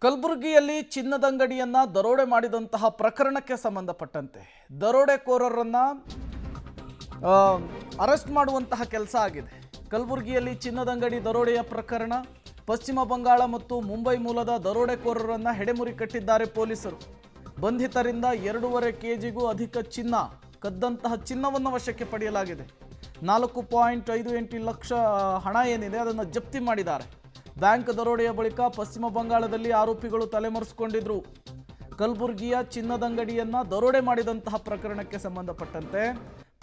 ಕಲಬುರಗಿಯಲ್ಲಿ ಚಿನ್ನದಂಗಡಿಯನ್ನ ದರೋಡೆ ಮಾಡಿದಂತಹ ಪ್ರಕರಣಕ್ಕೆ ಸಂಬಂಧಪಟ್ಟಂತೆ ದರೋಡೆಕೋರರನ್ನ ಅರೆಸ್ಟ್ ಮಾಡುವಂತಹ ಕೆಲಸ ಆಗಿದೆ. ಕಲಬುರಗಿಯಲ್ಲಿ ಚಿನ್ನದಂಗಡಿ ದರೋಡೆಯ ಪ್ರಕರಣ, ಪಶ್ಚಿಮ ಬಂಗಾಳ ಮತ್ತು ಮುಂಬೈ ಮೂಲದ ದರೋಡೆಕೋರರನ್ನ ಹೆಡೆಮುರಿ ಕಟ್ಟಿದ್ದಾರೆ ಪೊಲೀಸರು. ಬಂಧಿತರಿಂದ 2.5 ಕೆಜಿಗೂ ಅಧಿಕ ಚಿನ್ನ, ಕದ್ದಂತಹ ಚಿನ್ನವನ್ನು ವಶಕ್ಕೆ ಪಡೆಯಲಾಗಿದೆ. 4.58 ಲಕ್ಷ ಹಣ ಏನಿದೆ ಅದನ್ನು ಜಪ್ತಿ ಮಾಡಿದ್ದಾರೆ. ಬ್ಯಾಂಕ್ ದರೋಡೆಯ ಬಳಿಕ ಪಶ್ಚಿಮ ಬಂಗಾಳದಲ್ಲಿ ಆರೋಪಿಗಳು ತಲೆಮರೆಸಿಕೊಂಡಿದ್ರು. ಕಲಬುರಗಿಯ ಚಿನ್ನದಂಗಡಿಯನ್ನ ದರೋಡೆ ಮಾಡಿದಂತಹ ಪ್ರಕರಣಕ್ಕೆ ಸಂಬಂಧಪಟ್ಟಂತೆ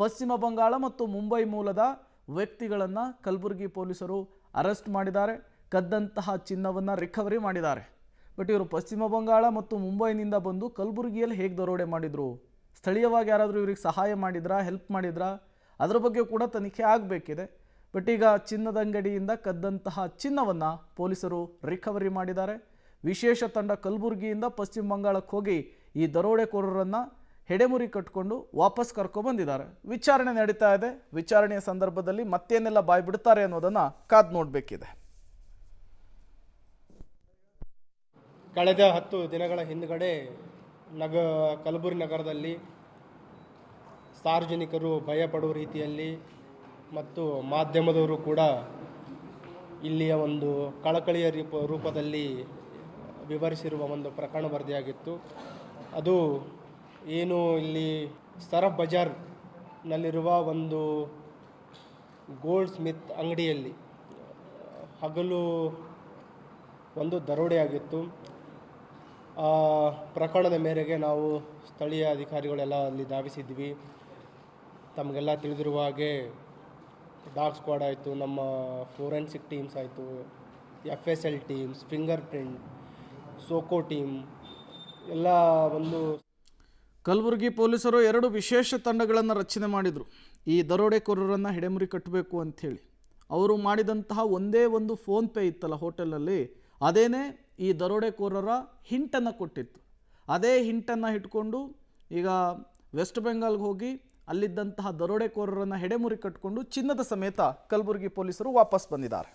ಪಶ್ಚಿಮ ಬಂಗಾಳ ಮತ್ತು ಮುಂಬೈ ಮೂಲದ ವ್ಯಕ್ತಿಗಳನ್ನು ಕಲಬುರಗಿ ಪೊಲೀಸರು ಅರೆಸ್ಟ್ ಮಾಡಿದ್ದಾರೆ. ಕದ್ದಂತಹ ಚಿನ್ನವನ್ನು ರಿಕವರಿ ಮಾಡಿದ್ದಾರೆ. ಬಟ್ ಇವರು ಪಶ್ಚಿಮ ಬಂಗಾಳ ಮತ್ತು ಮುಂಬೈನಿಂದ ಬಂದು ಕಲಬುರಗಿಯಲ್ಲಿ ಹೇಗೆ ದರೋಡೆ ಮಾಡಿದ್ರು, ಸ್ಥಳೀಯವಾಗಿ ಯಾರಾದರೂ ಇವರಿಗೆ ಸಹಾಯ ಮಾಡಿದ್ರಾ, ಹೆಲ್ಪ್ ಮಾಡಿದ್ರಾ, ಅದರ ಬಗ್ಗೆ ಕೂಡ ತನಿಖೆ ಆಗಬೇಕಿದೆ. ಬಟ್ ಈಗ ಚಿನ್ನದಂಗಡಿಯಿಂದ ಕದ್ದಂತಹ ಚಿನ್ನವನ್ನು ಪೊಲೀಸರು ರಿಕವರಿ ಮಾಡಿದ್ದಾರೆ. ವಿಶೇಷ ತಂಡ ಕಲಬುರಗಿಯಿಂದ ಪಶ್ಚಿಮ ಬಂಗಾಳಕ್ಕೆ ಹೋಗಿ ಈ ದರೋಡೆಕೋರರನ್ನು ಹೆಡೆಮುರಿ ಕಟ್ಟಿಕೊಂಡು ವಾಪಸ್ ಕರ್ಕೊಬಂದಿದ್ದಾರೆ. ವಿಚಾರಣೆ ನಡೀತಾ ಇದೆ. ವಿಚಾರಣೆಯ ಸಂದರ್ಭದಲ್ಲಿ ಮತ್ತೇನೆಲ್ಲ ಬಾಯಿ ಬಿಡ್ತಾರೆ ಅನ್ನೋದನ್ನು ಕಾದು ನೋಡಬೇಕಿದೆ. ಕಳೆದ 10 ದಿನಗಳ ಹಿಂದುಗಡೆ ಕಲಬುರಗಿ ನಗರದಲ್ಲಿ ಸಾರ್ವಜನಿಕರು ಭಯಪಡುವ ರೀತಿಯಲ್ಲಿ ಮತ್ತು ಮಾಧ್ಯಮದವರು ಕೂಡ ಇಲ್ಲಿಯ ಒಂದು ಕಳಕಳಿಯ ರೂಪದಲ್ಲಿ ವಿವರಿಸಿರುವ ಒಂದು ಪ್ರಕರಣ ವರದಿಯಾಗಿತ್ತು. ಅದು ಏನು, ಇಲ್ಲಿ ಸರಫ್ ಬಜಾರ್ನಲ್ಲಿರುವ ಒಂದು ಗೋಲ್ಡ್ ಸ್ಮಿತ್ ಅಂಗಡಿಯಲ್ಲಿ ಹಗಲು ಒಂದು ದರೋಡೆಯಾಗಿತ್ತು. ಆ ಪ್ರಕರಣದ ಮೇರೆಗೆ ನಾವು ಸ್ಥಳೀಯ ಅಧಿಕಾರಿಗಳೆಲ್ಲ ಅಲ್ಲಿ ಧಾವಿಸಿದ್ವಿ. ತಮಗೆಲ್ಲ ತಿಳಿದಿರುವ ಹಾಗೆ ಡಾಗ್ ಸ್ಕ್ವಾಡ್ ಆಯಿತು, ನಮ್ಮ ಫೋರೆನ್ಸಿಕ್ ಟೀಮ್ಸ್ ಆಯಿತು, FSL teams, finger print, SOCO team ಎಲ್ಲ ಒಂದು. ಕಲಬುರಗಿ ಪೊಲೀಸರು 2 ವಿಶೇಷ ತಂಡಗಳನ್ನು ರಚನೆ ಮಾಡಿದರು ಈ ದರೋಡೆಕೋರರನ್ನು ಹೆಡೆಮುರಿ ಕಟ್ಟಬೇಕು ಅಂಥೇಳಿ. ಅವರು ಮಾಡಿದಂತಹ ಒಂದೇ ಒಂದು ಫೋನ್ಪೇ ಇತ್ತಲ್ಲ ಹೋಟೆಲ್ನಲ್ಲಿ, ಅದೇನೇ ಈ ದರೋಡೆಕೋರರ ಹಿಂಟನ್ನು ಕೊಟ್ಟಿತ್ತು. ಅದೇ ಹಿಂಟನ್ನು ಇಟ್ಕೊಂಡು ಈಗ ವೆಸ್ಟ್ ಬೆಂಗಾಲ್ಗೆ ಹೋಗಿ ಅಲ್ಲಿದ್ದಂತಹ ದರೋಡೆಕೋರರನ್ನು ಹೆಡೆಮುರಿ ಕಟ್ಟಿಕೊಂಡು ಚಿನ್ನದ ಸಮೇತ ಕಲಬುರಗಿ ಪೊಲೀಸರು ವಾಪಸ್ ಬಂದಿದ್ದಾರೆ.